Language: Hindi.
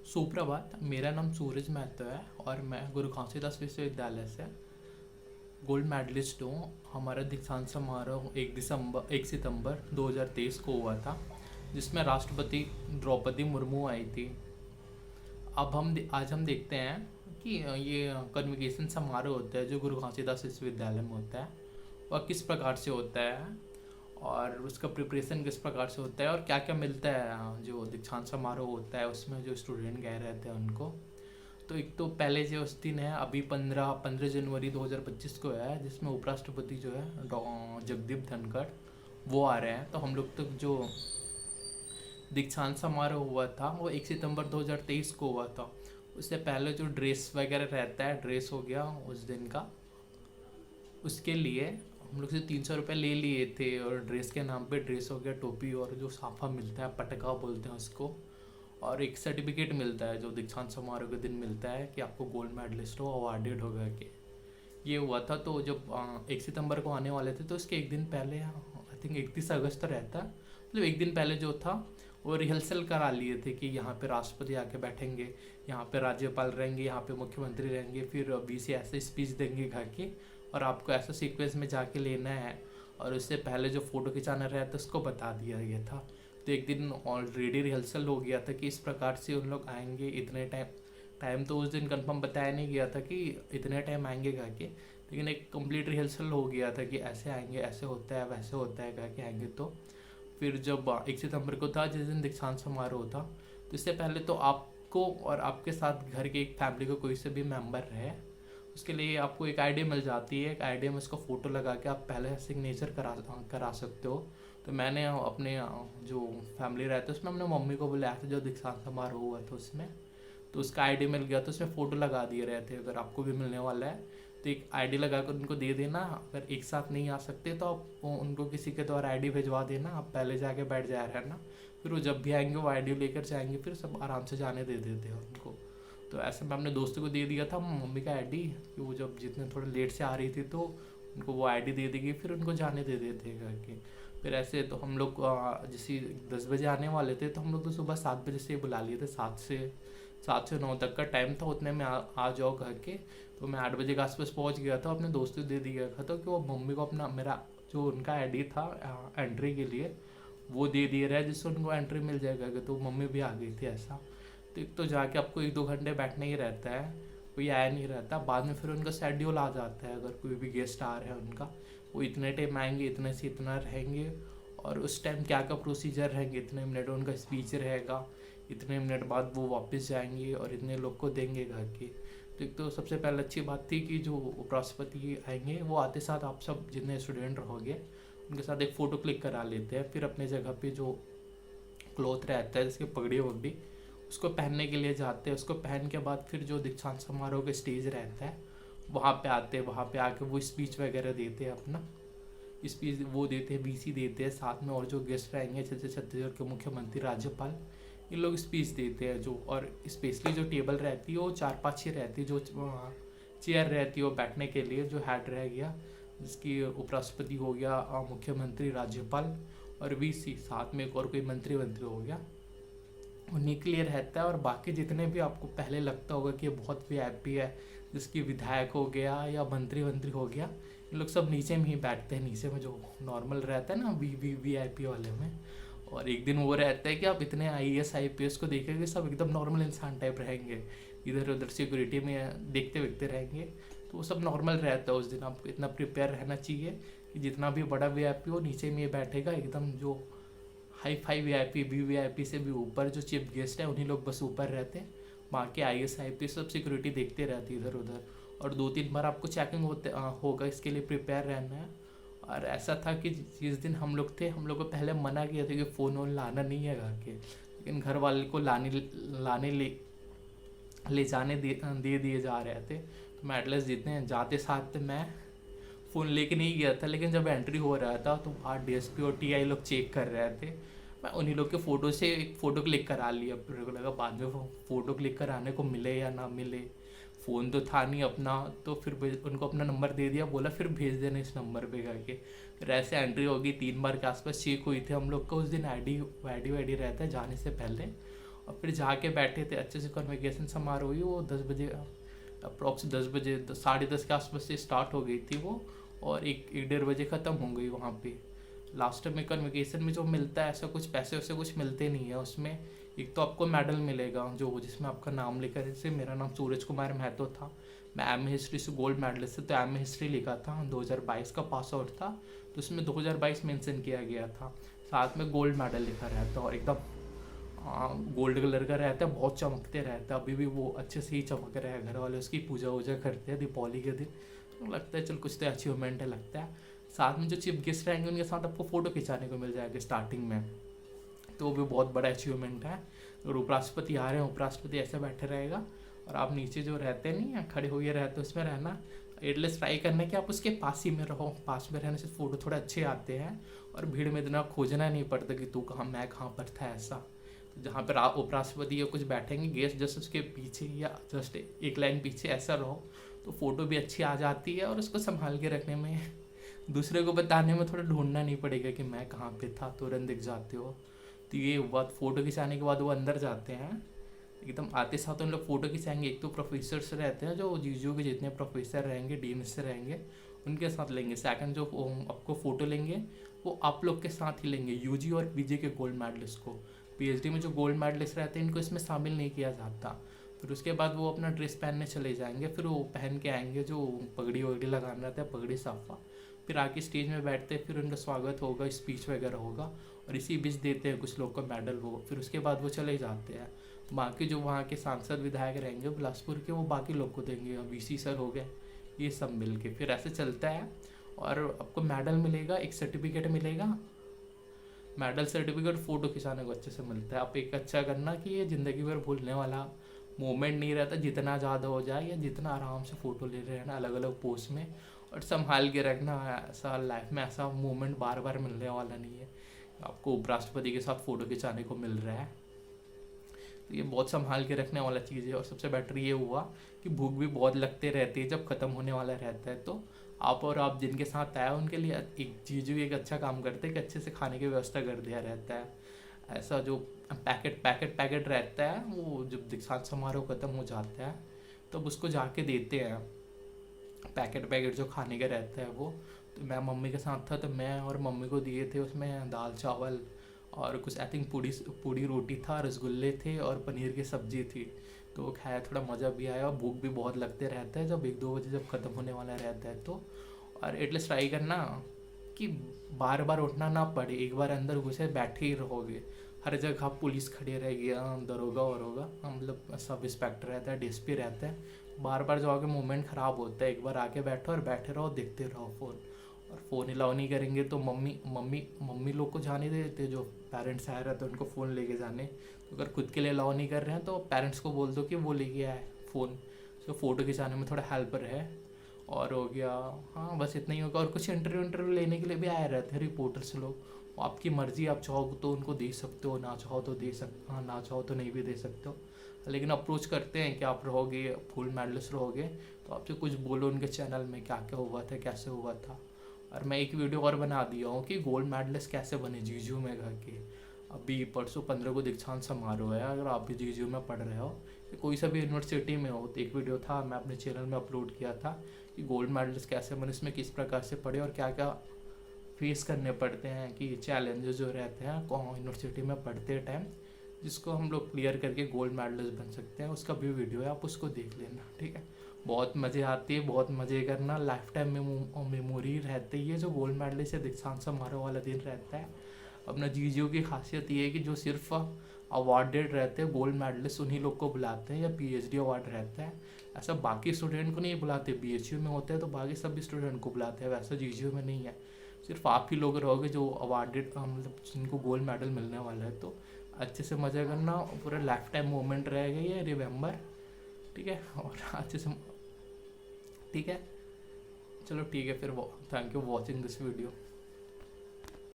सुप्रभात। मेरा नाम सूरज महतो है और मैं गुरु घासीदास विश्वविद्यालय से गोल्ड मेडलिस्ट हूँ। हमारा दीक्षांत समारोह 1 सितंबर 2023 को हुआ था, जिसमें राष्ट्रपति द्रौपदी मुर्मू आई थी। आज हम देखते हैं कि ये कन्वोकेशन समारोह होता है जो गुरु घासीदास विश्वविद्यालय में होता है, वह किस प्रकार से होता है और उसका प्रिपरेशन किस प्रकार से होता है और क्या क्या मिलता है जो दीक्षांत समारोह होता है उसमें जो स्टूडेंट गए रहते हैं उनको। तो एक तो पहले जो उस दिन है, अभी 15 जनवरी 2025 को है, जिसमें उपराष्ट्रपति जो है जगदीप धनखड़ वो आ रहे हैं। तो हम लोग तक जो दीक्षांत समारोह हुआ था वो 1 सितंबर 2023 को हुआ था। उससे पहले जो ड्रेस वगैरह रहता है, ड्रेस हो गया उस दिन का, उसके लिए हम लोग से 300 रुपये ले लिए थे। और ड्रेस के नाम पे ड्रेस हो गया, टोपी और जो साफा मिलता है, पटका बोलते हैं उसको, और एक सर्टिफिकेट मिलता है जो दीक्षांत समारोह के दिन मिलता है कि आपको गोल्ड मेडलिस्ट हो, अवार्डेड हो गया कि ये हुआ था। तो जब 1 सितंबर को आने वाले थे तो उसके एक दिन पहले, आई थिंक 31 अगस्त रहता, मतलब एक दिन पहले जो था वो रिहर्सल करा लिए थे कि यहाँ पे राष्ट्रपति आके बैठेंगे, यहाँ पे राज्यपाल रहेंगे, यहाँ पे मुख्यमंत्री रहेंगे, फिर बीसी ऐसे स्पीच देंगे घर के, और आपको ऐसा सीक्वेंस में जाके लेना है। और उससे पहले जो फ़ोटो खिंचाना रहता उसको बता दिया गया था। तो एक दिन ऑलरेडी रिहर्सल हो गया था कि इस प्रकार से उन लोग आएंगे इतने टाइम तो उस दिन कंफर्म बताया नहीं गया था कि इतने टाइम आएंगे कह के, लेकिन एक कंप्लीट रिहर्सल हो गया था कि ऐसे आएंगे, ऐसे होता है, वैसे होता है कह के आएंगे। तो फिर जब 1 सितंबर को था, जिस दिन दीक्षांत समारोह था, तो इससे पहले तो आपको और आपके साथ घर के एक फैमिली को कोई से भी मेम्बर रहे, उसके लिए आपको एक आईडी मिल जाती है। एक आईडी में उसका फ़ोटो लगा के आप पहले सिग्नेचर करा सकते हो। तो मैंने अपने जो फैमिली रहते उसमें अपने मम्मी को बुलाया था जो दीक्षांत समारोह हुआ था उसमें, तो उसका आईडी मिल गया। तो उसमें फ़ोटो लगा दिए रहे थे। अगर आपको भी मिलने वाला है तो एक आईडी लगा कर उनको दे देना। अगर एक साथ नहीं आ सकते तो आप उनको किसी के द्वारा आईडी भिजवा देना, आप पहले जाके बैठ जाया रहना, फिर वो जब भी आएंगे वो आईडी लेकर जाएंगे, फिर सब आराम से जाने दे देते हैं उनको। तो ऐसे मैं अपने दोस्तों को दे दिया था मम्मी का आईडी, कि वो जब जितने थोड़े लेट से आ रही थी तो उनको वो आईडी दे देगी, फिर उनको जाने दे देते करके। फिर ऐसे तो हम लोग जैसे 10 बजे आने वाले थे, तो हम लोग तो सुबह 7 बजे से बुला लिए थे। 7 से 9 तक का टाइम था, उतने में आ जाओ घर के। तो मैं 8 बजे के आसपास पहुँच गया था, अपने दोस्तों को दे दिया था। तो कि वो मम्मी को अपना मेरा जो उनका आईडी था एंट्री के लिए वो दे दिए रहा है, जिससे उनको एंट्री मिल जाएगा। तो मम्मी भी आ गई थी ऐसा। तो एक तो जाके आपको 1-2 घंटे बैठना ही रहता है, कोई आया नहीं रहता। बाद में फिर उनका शेड्यूल आ जाता है, अगर कोई भी गेस्ट आ रहे हैं उनका, वो इतने टाइम आएंगे, इतने से इतना रहेंगे, और उस टाइम क्या क्या प्रोसीजर रहेंगे, इतने मिनट उनका स्पीच रहेगा, इतने मिनट बाद वो वापस जाएंगे और इतने लोग को देंगे घर के। तो एक तो सबसे पहले अच्छी बात थी कि जो उपराष्ट्रपति आएंगे वो आते साथ आप सब जितने स्टूडेंट रहोगे उनके साथ एक फ़ोटो क्लिक करा लेते हैं। फिर अपने जगह पे जो क्लॉथ रहता है जिसकी पगड़ी वगड़ी, उसको पहनने के लिए जाते हैं। उसको पहन के बाद फिर जो दीक्षांत समारोह का स्टेज रहता है वहाँ पे आते हैं। वहाँ पे आके वो स्पीच वगैरह देते हैं, अपना स्पीच वो देते हैं, बीसी देते हैं, साथ में और जो गेस्ट रहेंगे जैसे छत्तीसगढ़ के मुख्यमंत्री, राज्यपाल, ये लोग स्पीच देते हैं। जो और स्पेशली जो टेबल रहती है वो 4-5 ही रहती है, जो चेयर रहती है वो बैठने के लिए, जो हेड रह गया जिसकी उपराष्ट्रपति हो गया, मुख्यमंत्री, राज्यपाल और वीसी, साथ में एक और कोई मंत्री हो गया, उन्हीं के लिए रहता है। और बाकी जितने भी आपको पहले लगता होगा कि ये बहुत वीआईपी है, जिसकी विधायक हो गया या मंत्री हो गया, इन लोग सब नीचे में ही बैठते हैं, नीचे में जो नॉर्मल रहता है ना वीआईपी वाले में। और एक दिन वो रहता है कि आप इतने आईएएस आईपीएस को देखेंगे सब एकदम नॉर्मल इंसान टाइप रहेंगे, इधर उधर सिक्योरिटी में देखते रहेंगे, तो वो सब नॉर्मल रहता है। उस दिन आपको इतना प्रिपेयर रहना चाहिए कि जितना भी बड़ा वीआईपी हो नीचे में ये बैठेगा, एकदम जो हाई फाई वीआईपी, वीवीआईपी से भी ऊपर जो चीफ गेस्ट है उन्हीं लोग बस ऊपर रहते हैं। बाकी आईएएस आईपीएस सब सिक्योरिटी देखते रहती है इधर उधर। और 2-3 बार आपको चेकिंग होगा, इसके लिए प्रिपेयर रहना है। और ऐसा था कि जिस दिन हम लोग थे, हम लोग को पहले मना किया था कि फ़ोन वोन लाना नहीं है घर के, लेकिन घर वाले को लाने ले जाने दे दिए जा रहे थे। तो मैं एटलीस्ट जितने जाते साथ मैं फ़ोन लेके नहीं गया था, लेकिन जब एंट्री हो रहा था तो वहाँ डीएसपी और टीआई लोग चेक कर रहे थे। मैं उन्हीं लोग के फ़ोटो से एक फ़ोटो क्लिक करा लिया। फिर को लगा बाद में फ़ोटो क्लिक कराने को मिले या ना मिले, फ़ोन तो था नहीं अपना। तो फिर उनको अपना नंबर दे दिया, बोला फिर भेज देना इस नंबर पे करके। फिर ऐसे एंट्री होगी, 3 बार के आसपास चेक हुई थी हम लोग को उस दिन। आईडी रहता है जाने से पहले, और फिर जाके बैठे थे अच्छे से। कन्वोकेशन समारोह हुई वो 10 बजे, अप्रॉक्स 10 बजे, 10:30 के आसपास से स्टार्ट हो गई थी वो, और 1-1:30 बजे ख़त्म हो गई वहाँ पे। लास्ट में कन्वोकेशन में जो मिलता है, ऐसा कुछ पैसे वैसे कुछ मिलते नहीं है उसमें। एक तो आपको मेडल मिलेगा जो जिसमें आपका नाम लिखा है, जैसे मेरा नाम सूरज कुमार महतो था, मैं एम हिस्ट्री से गोल्ड मेडलिस्ट से, तो एम हिस्ट्री लिखा था, 2022 का पास आउट था, तो उसमें 2022 मेंशन किया गया था। साथ में गोल्ड मेडल लिखा रहता और एकदम गोल्ड कलर का रहता है, बहुत चमकते रहता है, अभी भी वो अच्छे से ही चमक रहा है। घर वाले उसकी पूजा वूजा करते हैं दीपावली के दिन, तो लगता है चल कुछ तो अचीवमेंट है लगता है। साथ में जो चीफ गेस्ट रहेंगे उनके साथ आपको फ़ोटो खिंचाने को मिल जाएगा स्टार्टिंग में, तो वो भी बहुत बड़ा अचीवमेंट है। और उपराष्ट्रपति आ रहे हैं, उपराष्ट्रपति ऐसे बैठे रहेगा और आप नीचे जो रहते नहीं हैं खड़े हुए रहते, उसमें रहना। एटलीस्ट ट्राई करना कि आप उसके पास ही में रहो, पास में रहने से फ़ोटो थोड़े अच्छे आते हैं और भीड़ में इतना खोजना नहीं पड़ता कि तू कहाँ मैं कहाँ पर था ऐसा। तो जहाँ पर आप उपराष्ट्रपति या कुछ बैठेंगे गेस्ट जस्ट उसके पीछे या जस्ट एक लाइन पीछे ऐसा रहो, तो फ़ोटो भी अच्छी आ जाती है और उसको संभाल के रखने में, दूसरे को बताने में थोड़ा ढूंढना नहीं पड़ेगा कि मैं कहाँ पे था, तुरंत दिख जाते हो। तो ये बात, फ़ोटो खिंचाने के बाद वो अंदर जाते हैं, एकदम आते साथ उन लोग फ़ोटो खिंचाएंगे। एक तो प्रोफेसर्स रहते हैं जो जीजू के जितने प्रोफेसर रहेंगे, डीन से रहेंगे, उनके साथ लेंगे। सेकंड जो आपको फ़ोटो लेंगे वो आप लोग के साथ ही लेंगे, यूजी और पीजी के गोल्ड मेडलिस्ट को। पीएचडी में जो गोल्ड मेडलिस्ट रहते हैं इनको इसमें शामिल नहीं किया जाता। फिर उसके बाद वो अपना ड्रेस पहनने चले जाएंगे, फिर वो पहन के आएंगे जो पगड़ी वगड़ी लगाना रहता है, पगड़ी साफा, फिर आके स्टेज में बैठते हैं, फिर उनका स्वागत होगा, स्पीच वगैरह होगा और इसी बीच देते हैं कुछ लोग को मेडल वो। फिर उसके बाद वो चले जाते हैं। बाकी जो वहाँ के सांसद विधायक रहेंगे बिलासपुर के, वो बाकी लोग को देंगे, वीसी सर हो गए, ये सब मिल के फिर ऐसे चलता है। और आपको मेडल मिलेगा, एक सर्टिफिकेट मिलेगा, मेडल सर्टिफिकेट फ़ोटो खिंचाने को अच्छे से मिलता है। आप एक अच्छा करना कि ये ज़िंदगी भर भूलने वाला मोमेंट नहीं रहता, जितना ज़्यादा हो जाए या जितना आराम से फ़ोटो ले रहे हैं ना अलग अलग पोज में, और संभाल के रखना। ऐसा लाइफ में ऐसा मोमेंट बार बार मिलने वाला नहीं है, आपको उपराष्ट्रपति के साथ फ़ोटो खिंचाने को मिल रहा है, तो ये बहुत संभाल के रखने वाला चीज़ है। और सबसे बेटर ये हुआ कि भूख भी बहुत लगते रहती है जब ख़त्म होने वाला रहता है, तो आप जिनके साथ आया उनके लिए एक जीजू एक अच्छा काम करते हैं कि अच्छे से खाने की व्यवस्था कर दिया रहता है। ऐसा जो पैकेट रहता है वो जब दीक्षांत समारोह ख़त्म हो जाता है तब उसको जाके देते हैं, पैकेट जो खाने का रहता है वो। तो मैं मम्मी के साथ था, तो मैं और मम्मी को दिए थे, उसमें दाल चावल और कुछ आई थिंक पूड़ी रोटी था, रसगुल्ले थे और पनीर की सब्जी थी। तो वो खाया, थोड़ा मज़ा भी आया और भूख भी बहुत लगते रहता है जब 1-2 बजे जब ख़त्म होने वाला रहता है तो। और एटलीस्ट ट्राई करना कि बार बार उठना ना पड़े, एक बार अंदर घुसे बैठे ही रहोगे, हर जगह पुलिस खड़ी रहेगी, दरोगा वरोगा, मतलब सब इंस्पेक्टर रहता है, डीएसपी रहता है, बार बार जाओगे मोमेंट ख़राब होता है। एक बार आके बैठो और बैठे रहो, देखते रहो फ़ोन। और फ़ोन अलाउ नहीं करेंगे तो मम्मी लोग को जाने देते, जो पेरेंट्स आए रहते हैं उनको फ़ोन लेके जाने। तो अगर खुद के लिए अलाउ नहीं कर रहे हैं तो पेरेंट्स को बोल दो कि वो लेके आए फ़ोन, तो फ़ोटो खिंचाने में थोड़ा हेल्प रहे। और हो गया, हाँ बस इतना ही होगा। और कुछ इंटरव्यू लेने के लिए भी आए रहते हैं रिपोर्टर्स लोग, आपकी मर्ज़ी, आप चाहो तो उनको दे सकते हो, ना चाहो तो दे सकते, हाँ ना चाहो तो नहीं भी दे सकते हो, लेकिन अप्रोच करते हैं कि आप रहोगे फुल मेडलिस्ट रहोगे तो आपसे कुछ बोलो उनके चैनल में क्या क्या हुआ था, कैसे हुआ था। और मैं एक वीडियो और बना दिया हूँ कि गोल्ड मेडलिस्ट कैसे बने जीजू में घर के। अभी परसों 15 को दीक्षांत समारोह है, अगर आप भी जीजू में पढ़ रहे हो या कोई सा भी यूनिवर्सिटी में हो, तो एक वीडियो था मैं अपने चैनल में अपलोड किया था कि गोल्ड मेडलिस्ट कैसे बने, इसमें किस प्रकार से पढ़े और क्या क्या फेस करने पड़ते हैं, कि चैलेंजेस जो रहते हैं यूनिवर्सिटी में पढ़ते टाइम, जिसको हम लोग क्लियर करके गोल्ड मेडलिस्ट बन सकते हैं। उसका भी वीडियो है, आप उसको देख लेना, ठीक है। बहुत मज़े आती है, बहुत मज़े करना, लाइफ टाइम मेमोरी रहती है जो गोल्ड मेडलिस्ट या दीक्षांत समारोह वाला दिन रहता है। अपना जीजीओ की खासियत ये है कि जो सिर्फ अवार्डेड रहते हैं गोल्ड मेडलिस्ट उन्हीं लोग को बुलाते हैं, या पीएचडी अवार्ड रहता है, ऐसा बाकी स्टूडेंट को नहीं बुलाते। बीएचयू में होते हैं तो बाकी सभी स्टूडेंट को बुलाते हैं, वैसा जीजीओ में नहीं है, सिर्फ आप ही लोग रहोगे जो अवार्डेड, मतलब जिनको गोल्ड मेडल मिलने वाला है। तो अच्छे से मज़ा करना, पूरा लाइफ टाइम मोमेंट रहेगा ये, रिमेंबर, ठीक है। और अच्छे से, ठीक है, चलो ठीक है फिर, thank you watching this video.